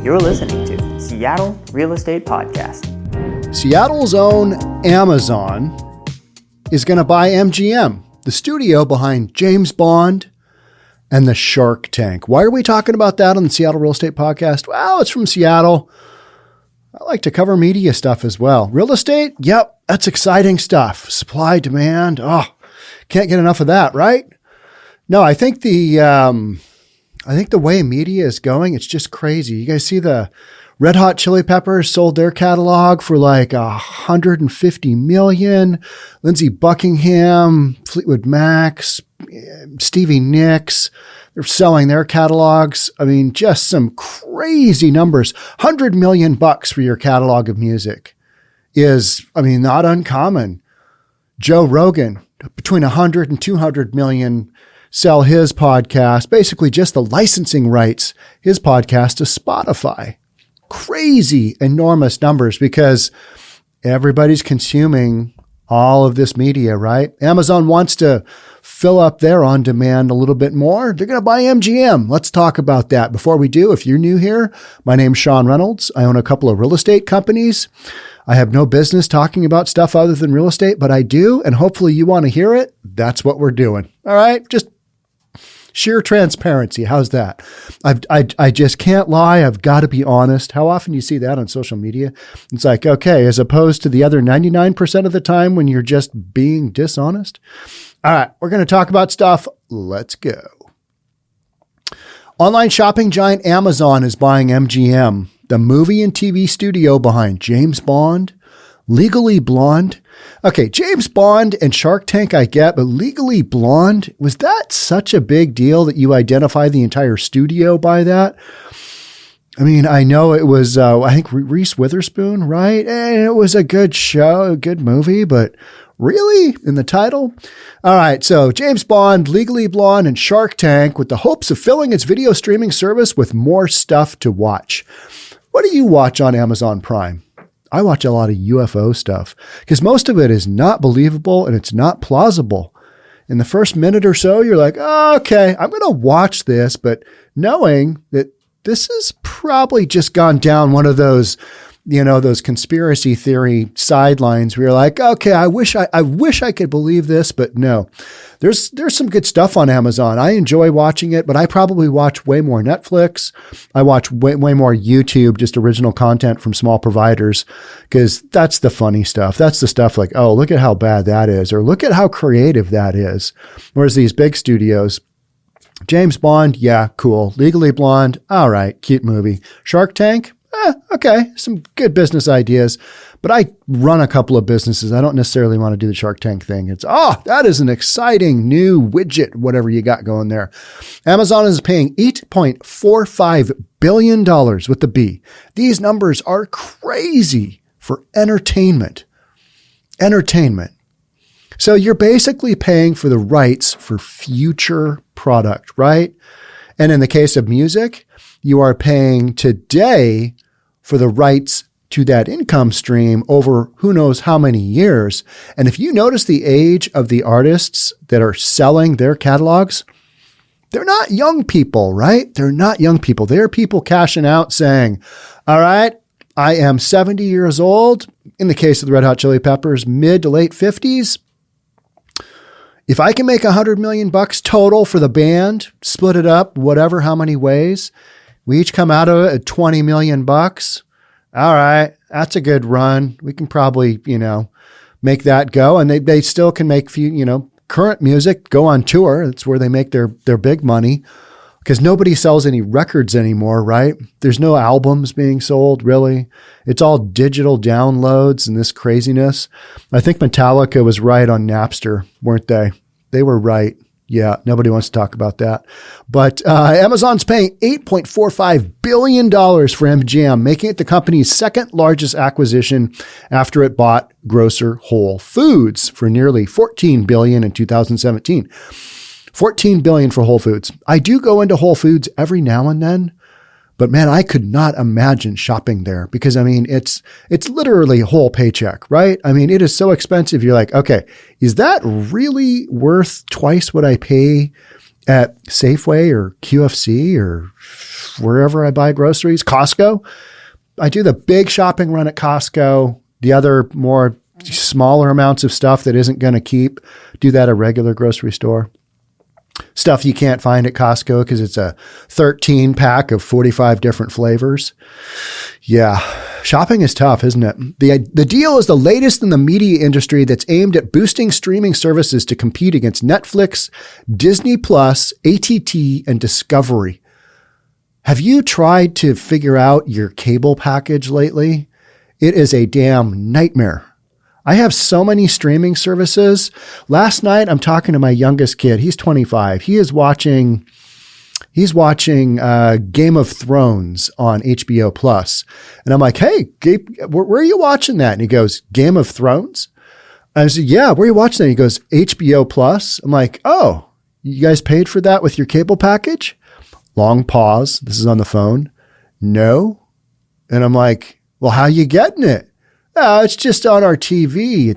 You're listening to Seattle Real Estate Podcast. Seattle's own Amazon is going to buy MGM, the studio behind James Bond and the Shark Tank. Why are we talking about that on the Seattle Real Estate Podcast? Well, it's from Seattle. I like to cover media stuff as well. Real estate? Yep, that's exciting stuff. Supply, demand. Oh, can't get enough of that, right? No, I think the way media is going, it's just crazy. You guys see the Red Hot Chili Peppers sold their catalog for like $150 million. Lindsey Buckingham, Fleetwood Macs, Stevie Nicks, they're selling their catalogs. I mean, just some crazy numbers. $100 million for your catalog of music is, not uncommon. Joe Rogan, between 100 and 200 million sell his podcast, basically just the licensing rights, his podcast to Spotify. Crazy, enormous numbers because everybody's consuming all of this media, right? Amazon wants to fill up their on-demand a little bit more. They're going to buy MGM. Let's talk about that. Before we do, if you're new here, my name's Sean Reynolds. I own a couple of real estate companies. I have no business talking about stuff other than real estate, but I do, and hopefully you want to hear it. That's what we're doing. All right? Just sheer transparency. How's that? I just can't lie. I've got to be honest. How often do you see that on social media? It's like, okay, as opposed to the other 99% of the time when you're just being dishonest. All right, we're going to talk about stuff. Let's go. Online shopping giant Amazon is buying MGM, the movie and TV studio behind James Bond, Legally Blonde. Okay, James Bond and Shark Tank I get, but Legally Blonde, was that such a big deal that you identify the entire studio by that? I know it was, I think Reese Witherspoon, right? And it was a good show, a good movie, but really? In the title? All right, so James Bond, Legally Blonde, and Shark Tank with the hopes of filling its video streaming service with more stuff to watch. What do you watch on Amazon Prime? I watch a lot of UFO stuff because most of it is not believable and it's not plausible. In the first minute or so, you're like, oh, okay, I'm going to watch this, but knowing that this has probably just gone down one of those, those conspiracy theory sidelines where you're like, okay, I wish I could believe this, but no. There's some good stuff on Amazon. I enjoy watching it, but I probably watch way more Netflix. I watch way more YouTube, just original content from small providers, because that's the funny stuff. That's the stuff like, oh, look at how bad that is, or look at how creative that is. Whereas these big studios, James Bond, yeah, cool. Legally Blonde, all right, cute movie. Shark Tank, okay, some good business ideas. But I run a couple of businesses. I don't necessarily want to do the Shark Tank thing. It's, that is an exciting new widget, whatever you got going there. Amazon is paying $8.45 billion with the B. These numbers are crazy for entertainment. So you're basically paying for the rights for future product, right? And in the case of music, you are paying today for the rights to that income stream over who knows how many years. And if you notice the age of the artists that are selling their catalogs, they're not young people, right? They're not young people. They're people cashing out saying, all right, I am 70 years old. In the case of the Red Hot Chili Peppers, mid to late 50s. If I can make $100 million total for the band, split it up, whatever, how many ways, we each come out of it at $20 million. All right, that's a good run. We can probably, make that go. And they still can make current music, go on tour. That's where they make their big money because nobody sells any records anymore, right? There's no albums being sold, really. It's all digital downloads and this craziness. I think Metallica was right on Napster, weren't they? They were right. Yeah, nobody wants to talk about that. But Amazon's paying $8.45 billion for MGM, making it the company's second largest acquisition after it bought grocer Whole Foods for nearly $14 billion in 2017. $14 billion for Whole Foods. I do go into Whole Foods every now and then, but man, I could not imagine shopping there because it's literally a whole paycheck, right? It is so expensive. You're like, okay, is that really worth twice what I pay at Safeway or QFC or wherever I buy groceries, Costco. I do the big shopping run at Costco. The other more smaller amounts of stuff that isn't going to keep, do that at a regular grocery store. Stuff you can't find at Costco because it's a 13 pack of 45 different flavors. Yeah, shopping is tough, isn't it? The deal is the latest in the media industry that's aimed at boosting streaming services to compete against Netflix, Disney Plus, AT&T, and Discovery. Have you tried to figure out your cable package lately? It is a damn nightmare. I have so many streaming services. Last night, I'm talking to my youngest kid. He's 25. He's watching Game of Thrones on HBO Plus. And I'm like, hey, Gabe, where are you watching that? And he goes, Game of Thrones? I said, yeah, where are you watching that? He goes, HBO Plus. I'm like, oh, you guys paid for that with your cable package? Long pause. This is on the phone. No. And I'm like, well, how you getting it? Oh, it's just on our TV.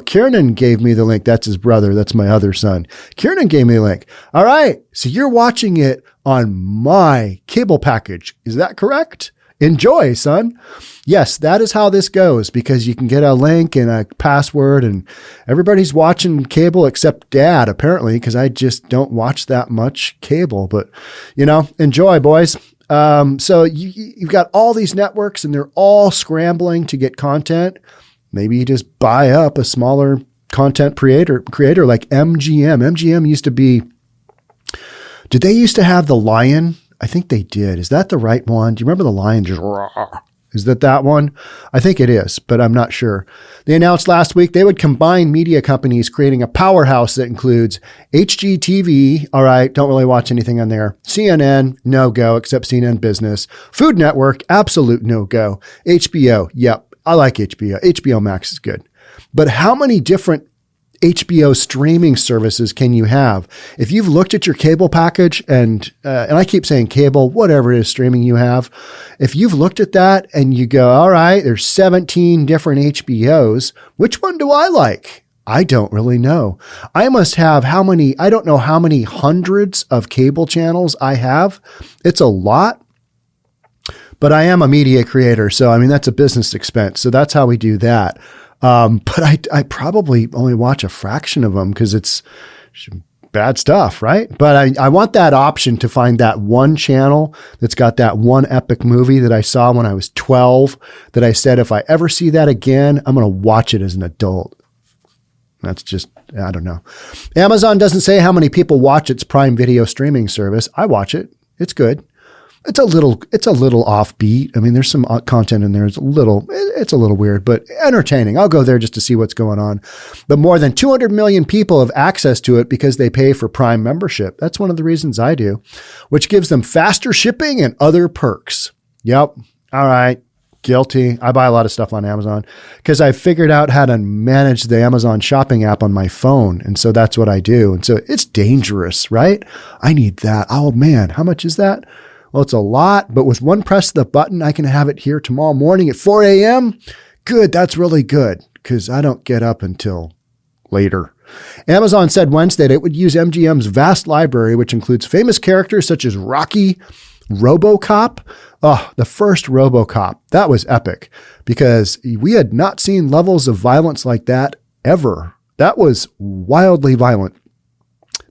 Kiernan gave me the link. That's his brother. That's my other son. Kiernan gave me the link. All right. So you're watching it on my cable package. Is that correct? Enjoy, son. Yes, that is how this goes because you can get a link and a password and everybody's watching cable except dad, apparently, because I just don't watch that much cable. But, enjoy, boys. So you've got all these networks and they're all scrambling to get content. Maybe you just buy up a smaller content creator like MGM. MGM used to be, did they used to have the lion? I think they did. Is that the right one? Do you remember the lion just roar? Is that one? I think it is, but I'm not sure. They announced last week they would combine media companies, creating a powerhouse that includes HGTV. All right, don't really watch anything on there. CNN, no go, except CNN Business. Food Network, absolute no go. HBO, yep, I like HBO. HBO Max is good. But how many different HBO streaming services can you have? If you've looked at your cable package and I keep saying cable, whatever it is streaming you have, if you've looked at that and you go, all right, there's 17 different HBOs, which one do I like? I don't really know. I must have I don't know how many hundreds of cable channels I have. It's a lot. But I am a media creator. So, that's a business expense. So that's how we do that. But I probably only watch a fraction of them because it's bad stuff, right? But I want that option to find that one channel that's got that one epic movie that I saw when I was 12 that I said, if I ever see that again, I'm going to watch it as an adult. That's just, I don't know. Amazon doesn't say how many people watch its Prime Video streaming service. I watch it. It's good. It's a little offbeat. There's some content in there. It's a little weird, but entertaining. I'll go there just to see what's going on. But more than 200 million people have access to it because they pay for Prime membership. That's one of the reasons I do, which gives them faster shipping and other perks. Yep. All right. Guilty. I buy a lot of stuff on Amazon because I figured out how to manage the Amazon shopping app on my phone. And so that's what I do. And so it's dangerous, right? I need that. Oh man, how much is that? Well, it's a lot, but with one press of the button, I can have it here tomorrow morning at 4 a.m. Good. That's really good because I don't get up until later. Amazon said Wednesday that it would use MGM's vast library, which includes famous characters such as Rocky, RoboCop. Oh, the first RoboCop. That was epic because we had not seen levels of violence like that ever. That was wildly violent.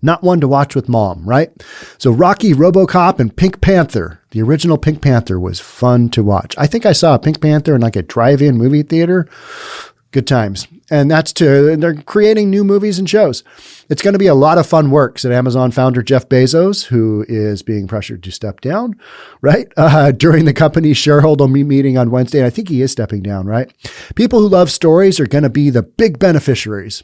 Not one to watch with mom, right? So Rocky, RoboCop, and Pink Panther. The original Pink Panther was fun to watch. I think I saw a Pink Panther in like a drive-in movie theater. Good times. And they're creating new movies and shows. It's going to be a lot of fun work, said Amazon founder Jeff Bezos, who is being pressured to step down, right? During the company's shareholder meeting on Wednesday. And I think he is stepping down, right? People who love stories are going to be the big beneficiaries.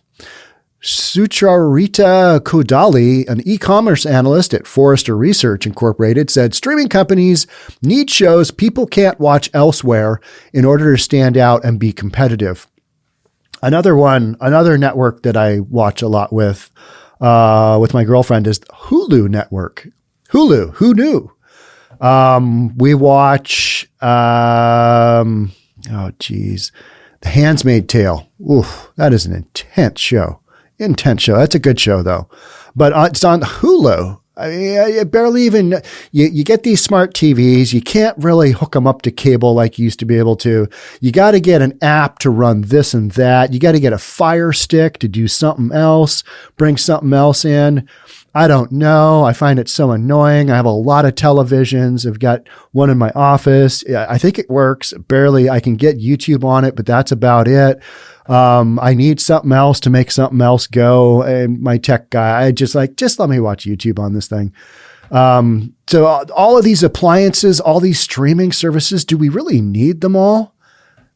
𝒂𝒕𝒕𝒍𝒆, an e-commerce analyst at Forrester Research Incorporated, said streaming companies need shows people can't watch elsewhere in order to stand out and be competitive. Another network that I watch a lot with my girlfriend is Hulu network. Hulu, who knew? We watch, The Handmaid's Tale. Oof, that is an intense show. That's a good show though, but it's on Hulu. I mean, I barely even, you get these smart TVs. You can't really hook them up to cable like you used to be able to. You got to get an app to run this and that. You got to get a Fire Stick to do something else, bring something else in. I don't know. I find it so annoying. I have a lot of televisions. I've got one in my office. I think it works. Barely. I can get YouTube on it, but that's about it. I need something else to make something else go. And my tech guy, just let me watch YouTube on this thing. So all of these appliances, all these streaming services, do we really need them all?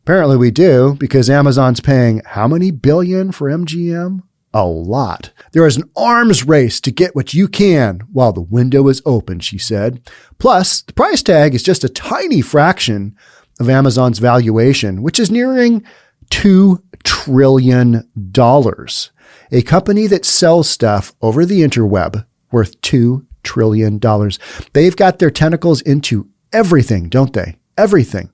Apparently we do, because Amazon's paying how many billion for MGM? A lot. There is an arms race to get what you can while the window is open, she said. Plus, the price tag is just a tiny fraction of Amazon's valuation, which is nearing $2 trillion. A company that sells stuff over the interweb worth $2 trillion. They've got their tentacles into everything, don't they? Everything.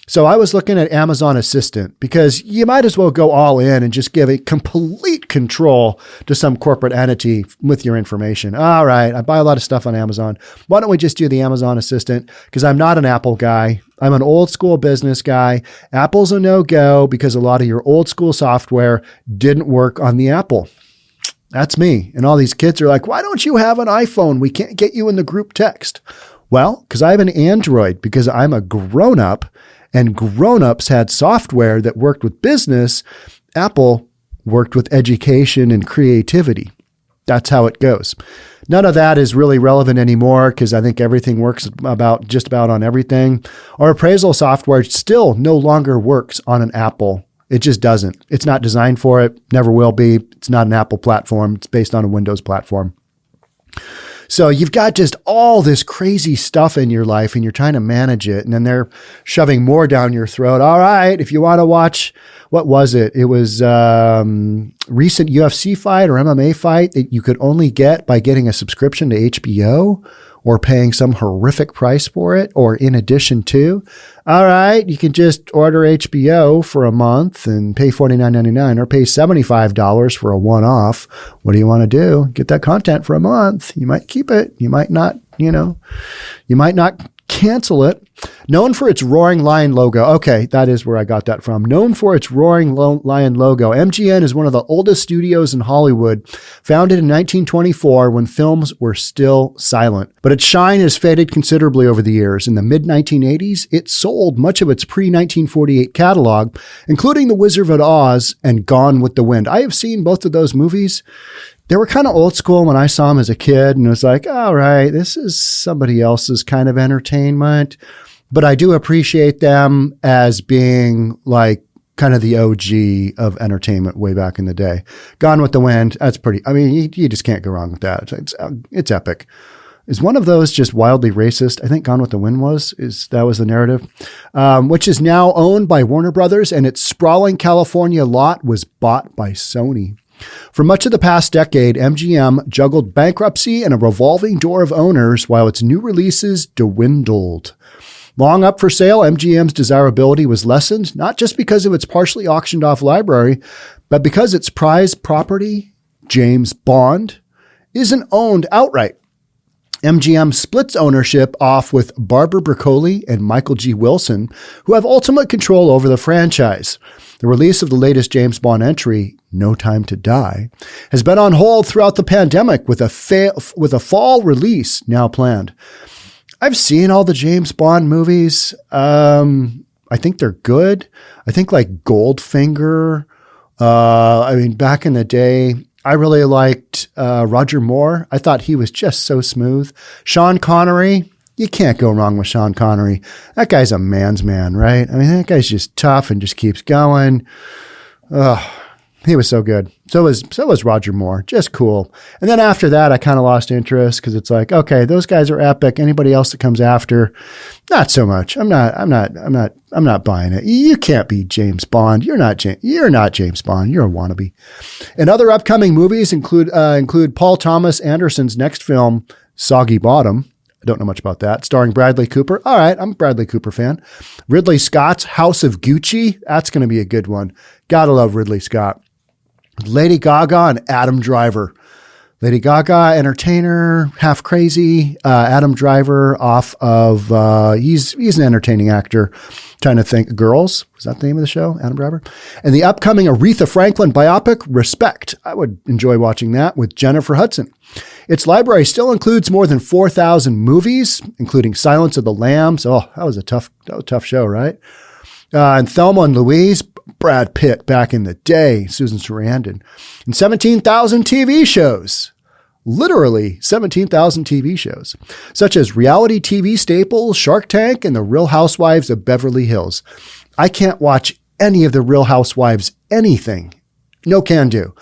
So I was looking at Amazon Assistant because you might as well go all in and just give a complete control to some corporate entity with your information. All right, I buy a lot of stuff on Amazon. Why don't we just do the Amazon Assistant? Because I'm not an Apple guy. I'm an old school business guy. Apple's a no-go because a lot of your old school software didn't work on the Apple. That's me. And all these kids are like, why don't you have an iPhone? We can't get you in the group text. Well, because I have an Android, because I'm a grown-up. And grown-ups had software that worked with business. Apple worked with education and creativity. That's how it goes. None of that is really relevant anymore because I think everything works just about on everything. Our appraisal software still no longer works on an Apple. It just doesn't. It's not designed for it. Never will be. It's not an Apple platform. It's based on a Windows platform. So you've got just all this crazy stuff in your life and you're trying to manage it. And then they're shoving more down your throat. All right, if you want to watch, what was it? It was recent UFC fight or MMA fight that you could only get by getting a subscription to HBO or paying some horrific price for it, or in addition to. All right, you can just order HBO for a month and pay $49.99 or pay $75 for a one-off. What do you want to do? Get that content for a month. You might keep it. You might not, you might not cancel it. Known for its Roaring Lion logo. Okay, that is where I got that from. Known for its Roaring Lion logo, MGM is one of the oldest studios in Hollywood, founded in 1924 when films were still silent. But its shine has faded considerably over the years. In the mid-1980s, it sold much of its pre-1948 catalog, including The Wizard of Oz and Gone with the Wind. I have seen both of those movies. They were kind of old school when I saw them as a kid, and it was like, all right, this is somebody else's kind of entertainment. But I do appreciate them as being like kind of the OG of entertainment way back in the day. Gone with the Wind, that's pretty, I mean, you just can't go wrong with that. It's epic. Is one of those just wildly racist? I think Gone with the Wind was the narrative, which is now owned by Warner Brothers, and its sprawling California lot was bought by Sony. For much of the past decade, MGM juggled bankruptcy and a revolving door of owners while its new releases dwindled. Long up for sale, MGM's desirability was lessened, not just because of its partially auctioned off library, but because its prized property, James Bond, isn't owned outright. MGM splits ownership off with Barbara Broccoli and Michael G. Wilson, who have ultimate control over the franchise. The release of the latest James Bond entry, No Time to Die, has been on hold throughout the pandemic with a fall release now planned. I've seen all the James Bond movies. I think they're good. I think like Goldfinger. Back in the day, I really liked Roger Moore. I thought he was just so smooth. Sean Connery, you can't go wrong with Sean Connery. That guy's a man's man, right? I mean, that guy's just tough and just keeps going. He was so good. So was Roger Moore. Just cool. And then after that, I kind of lost interest because it's like, okay, those guys are epic. Anybody else that comes after, not so much. I'm not buying it. You can't be James Bond. You're not James Bond. You're a wannabe. And other upcoming movies include Paul Thomas Anderson's next film, Soggy Bottom. I don't know much about that. Starring Bradley Cooper. All right, I'm a Bradley Cooper fan. Ridley Scott's House of Gucci. That's going to be a good one. Gotta love Ridley Scott. Lady Gaga and Adam Driver. Lady Gaga, entertainer, half crazy. Adam Driver off of, he's an entertaining actor. Trying to think. Girls, is that the name of the show? Adam Driver. And the upcoming Aretha Franklin biopic, Respect. I would enjoy watching that with Jennifer Hudson. Its library still includes more than 4,000 movies, including Silence of the Lambs. Oh, that was a tough show, right? And Thelma and Louise, Brad Pitt back in the day, Susan Sarandon, and 17,000 TV shows. Literally 17,000 TV shows, such as reality TV staples, Shark Tank, and The Real Housewives of Beverly Hills. I can't watch any of The Real Housewives anything. No can do.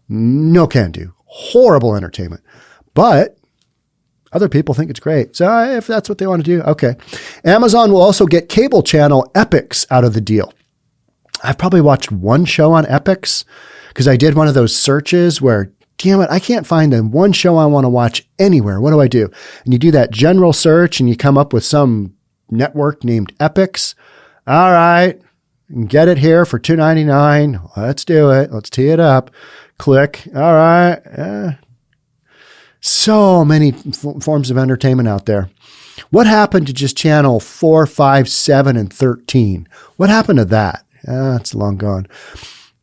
No can do. Horrible entertainment. But other people think it's great. So if that's what they want to do, okay. Amazon will also get cable channel Epix out of the deal. I've probably watched one show on Epix because I did one of those searches where, damn it, I can't find the one show I want to watch anywhere. What do? And you do that general search and you come up with some network named Epix. All right, get it here for $2.99. Let's do it. Let's tee it up. Click. All right. So many forms of entertainment out there. What happened to just channel 4, 5, 7, and 13? What happened to that? It's long gone.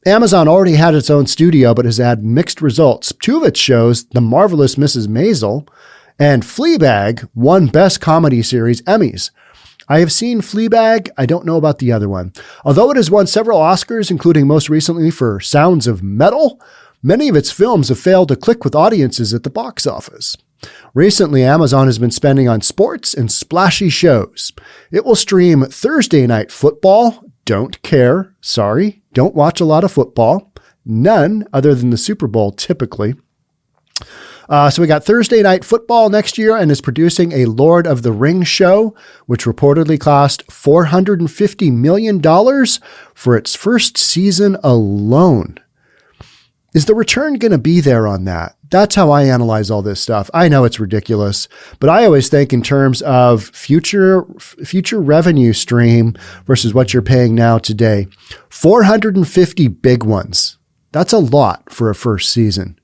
Amazon already had its own studio, but has had mixed results. 2 of its shows, The Marvelous Mrs. Maisel and Fleabag, won Best Comedy Series Emmys. I have seen Fleabag. I don't know about the other one. Although it has won several Oscars, including most recently for Sounds of Metal, many of its films have failed to click with audiences at the box office. Recently, Amazon has been spending on sports and splashy shows. It will stream Thursday Night Football. Don't care. Sorry. Don't watch a lot of football. None other than the Super Bowl, typically. So we got Thursday Night Football next year and is producing a Lord of the Rings show, which reportedly cost $450 million for its first season alone. Is the return going to be there on that? That's how I analyze all this stuff. I know it's ridiculous, but I always think in terms of future revenue stream versus what you're paying now today. 450 big ones. That's a lot for a first season.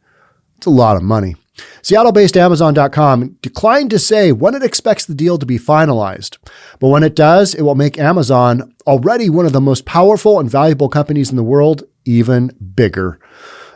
It's a lot of money. Seattle-based Amazon.com declined to say when it expects the deal to be finalized. But when it does, it will make Amazon, already one of the most powerful and valuable companies in the world, even bigger.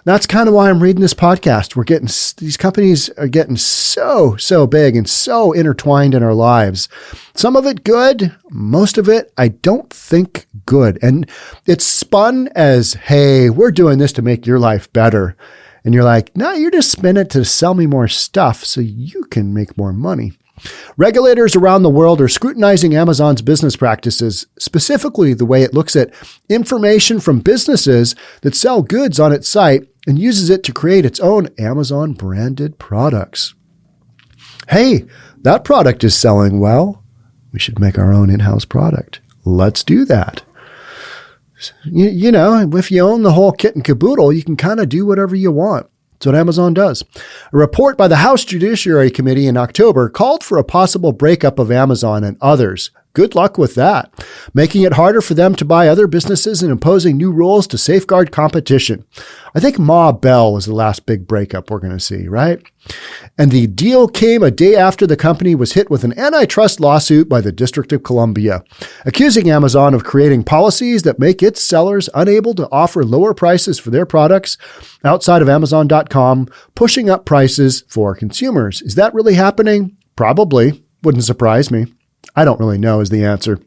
That's kind of why I'm reading this podcast. These companies are getting so big and so intertwined in our lives. Some of it good, most of it I don't think good. And it's spun as, hey, we're doing this to make your life better. And you're like, no, you're just spinning it to sell me more stuff so you can make more money. Regulators around the world are scrutinizing Amazon's business practices, specifically the way it looks at information from businesses that sell goods on its site and uses it to create its own Amazon branded products. Hey, that product is selling well. We should make our own in-house product. Let's do that. You know, if you own the whole kit and caboodle, you can kind of do whatever you want. That's what Amazon does. A report by the House Judiciary Committee in October called for a possible breakup of Amazon and others. Good luck with that. Making it harder for them to buy other businesses and imposing new rules to safeguard competition. I think Ma Bell is the last big breakup we're going to see, right? And the deal came a day after the company was hit with an antitrust lawsuit by the District of Columbia, accusing Amazon of creating policies that make its sellers unable to offer lower prices for their products outside of Amazon.com, pushing up prices for consumers. Is that really happening? Probably. Wouldn't surprise me. I don't really know is the answer.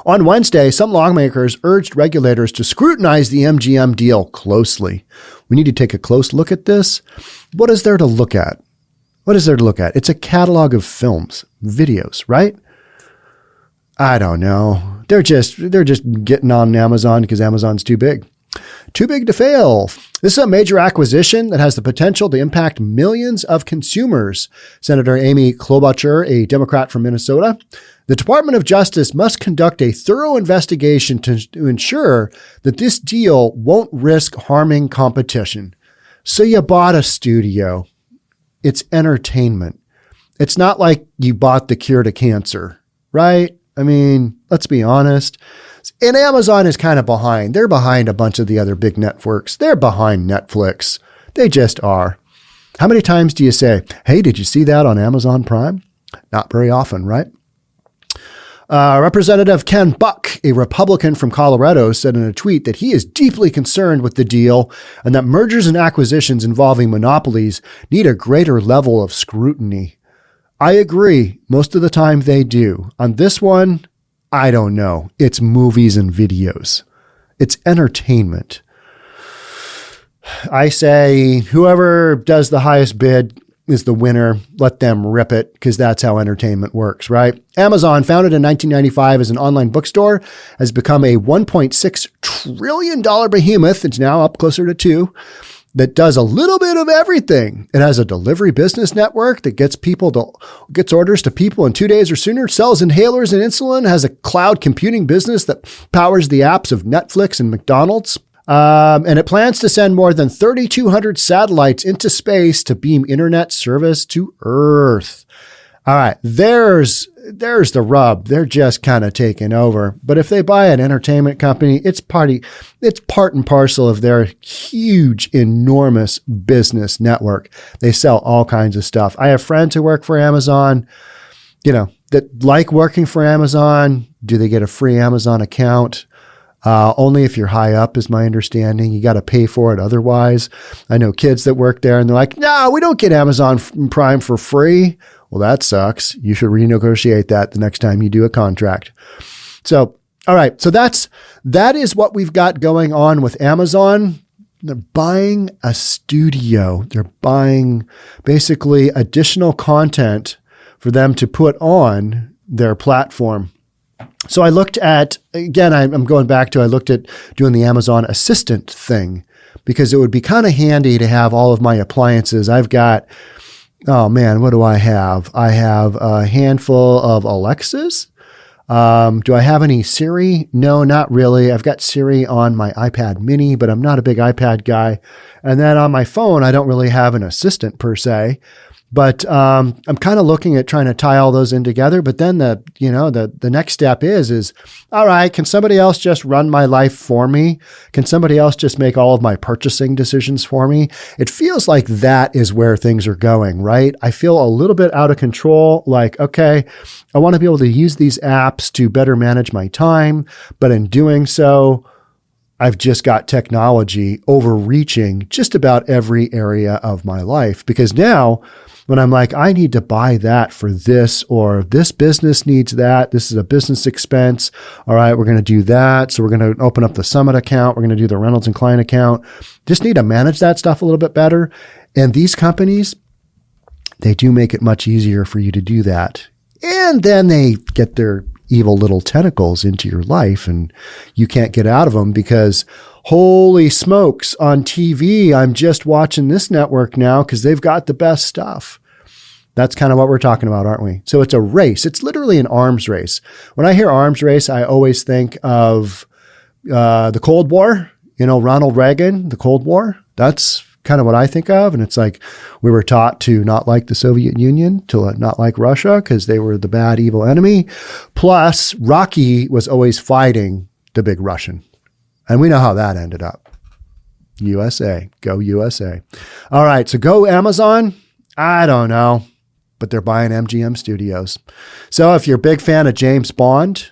On Wednesday, some lawmakers urged regulators to scrutinize the MGM deal closely. We need to take a close look at this. What is there to look at? What is there to look at? It's a catalog of films, videos, right? I don't know. They're just getting on Amazon because Amazon's too big. Too big to fail. This is a major acquisition that has the potential to impact millions of consumers. Senator Amy Klobuchar, a Democrat from Minnesota. The Department of Justice must conduct a thorough investigation to ensure that this deal won't risk harming competition. So you bought a studio. It's entertainment. It's not like you bought the cure to cancer, right? I mean, let's be honest. And Amazon is kind of behind. They're behind a bunch of the other big networks. They're behind Netflix. They just are. How many times do you say, hey, did you see that on Amazon Prime? Not very often, right? Representative Ken Buck, a Republican from Colorado, said in a tweet that he is deeply concerned with the deal and that mergers and acquisitions involving monopolies need a greater level of scrutiny. I agree. Most of the time they do. On this one, I don't know. It's movies and videos. It's entertainment. I say whoever does the highest bid is the winner. Let them rip it, because that's how entertainment works, right? Amazon, founded in 1995 as an online bookstore, has become a $1.6 trillion behemoth. It's now up closer to $2 trillion. That does a little bit of everything. It has a delivery business network that gets orders to people in 2 days or sooner, sells inhalers and insulin, has a cloud computing business that powers the apps of Netflix and McDonald's. And it plans to send more than 3,200 satellites into space to beam internet service to Earth. All right, there's the rub. They're just kind of taking over. But if they buy an entertainment company, it's part and parcel of their huge, enormous business network. They sell all kinds of stuff. I have friends who work for Amazon, that like working for Amazon. Do they get a free Amazon account? Only if you're high up, is my understanding. You got to pay for it otherwise. I know kids that work there and they're like, no, we don't get Amazon Prime for free. Well, that sucks. You should renegotiate that the next time you do a contract. So, all right. So that is what we've got going on with Amazon. They're buying a studio. They're buying basically additional content for them to put on their platform. So I looked at, again, I'm going back to, I looked at doing the Amazon Assistant thing, because it would be kind of handy to have all of my appliances. I've got, oh man, what do I have? I have a handful of Alexas. Do I have any Siri? No, not really. I've got Siri on my iPad mini, but I'm not a big iPad guy. And then on my phone, I don't really have an assistant per se. But I'm kind of looking at trying to tie all those in together. But then the next step is all right, can somebody else just run my life for me? Can somebody else just make all of my purchasing decisions for me? It feels like that is where things are going, right? I feel a little bit out of control. Like, okay, I want to be able to use these apps to better manage my time. But in doing so, I've just got technology overreaching just about every area of my life, because now when I'm like, I need to buy that for this, or this business needs that, this is a business expense. All right, we're going to do that. So we're going to open up the Summit account. We're going to do the Reynolds and Kline account. Just need to manage that stuff a little bit better. And these companies, they do make it much easier for you to do that. And then they get their evil little tentacles into your life and you can't get out of them, because holy smokes, on TV, I'm just watching this network now because they've got the best stuff. That's kind of what we're talking about, aren't we? So it's a race. It's literally an arms race. When I hear arms race, I always think of the Cold War, Ronald Reagan, the Cold War. That's kind of what I think of. And it's like we were taught to not like the Soviet Union, to not like Russia because they were the bad, evil enemy. Plus, Rocky was always fighting the big Russian. And we know how that ended up. USA. Go USA. All right. So go Amazon. I don't know. But they're buying MGM Studios. So if you're a big fan of James Bond,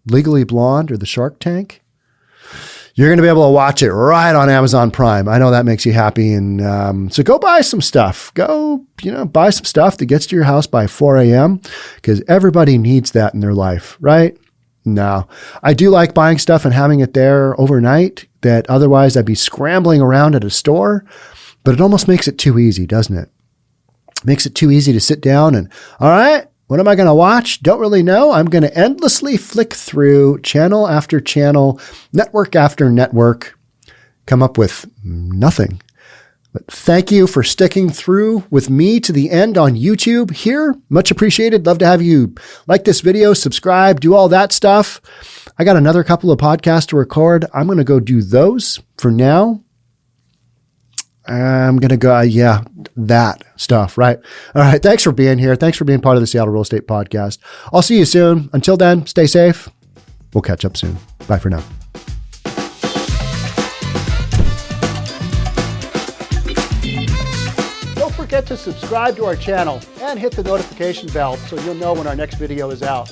Legally Blonde, or the Shark Tank, you're going to be able to watch it right on Amazon Prime. I know that makes you happy. And so go buy some stuff. Go, buy some stuff that gets to your house by 4 a.m. because everybody needs that in their life, right? No. I do like buying stuff and having it there overnight that otherwise I'd be scrambling around at a store. But it almost makes it too easy, doesn't it? Makes it too easy to sit down and, all right, what am I going to watch? Don't really know. I'm going to endlessly flick through channel after channel, network after network, come up with nothing. But thank you for sticking through with me to the end on YouTube here. Much appreciated. Love to have you like this video, subscribe, do all that stuff. I got another couple of podcasts to record. I'm going to go do those for now. I'm going to go, that stuff, right? All right. Thanks for being here. Thanks for being part of the Seattle Real Estate Podcast. I'll see you soon. Until then, stay safe. We'll catch up soon. Bye for now. forget to subscribe to our channel and hit the notification bell so you'll know when our next video is out.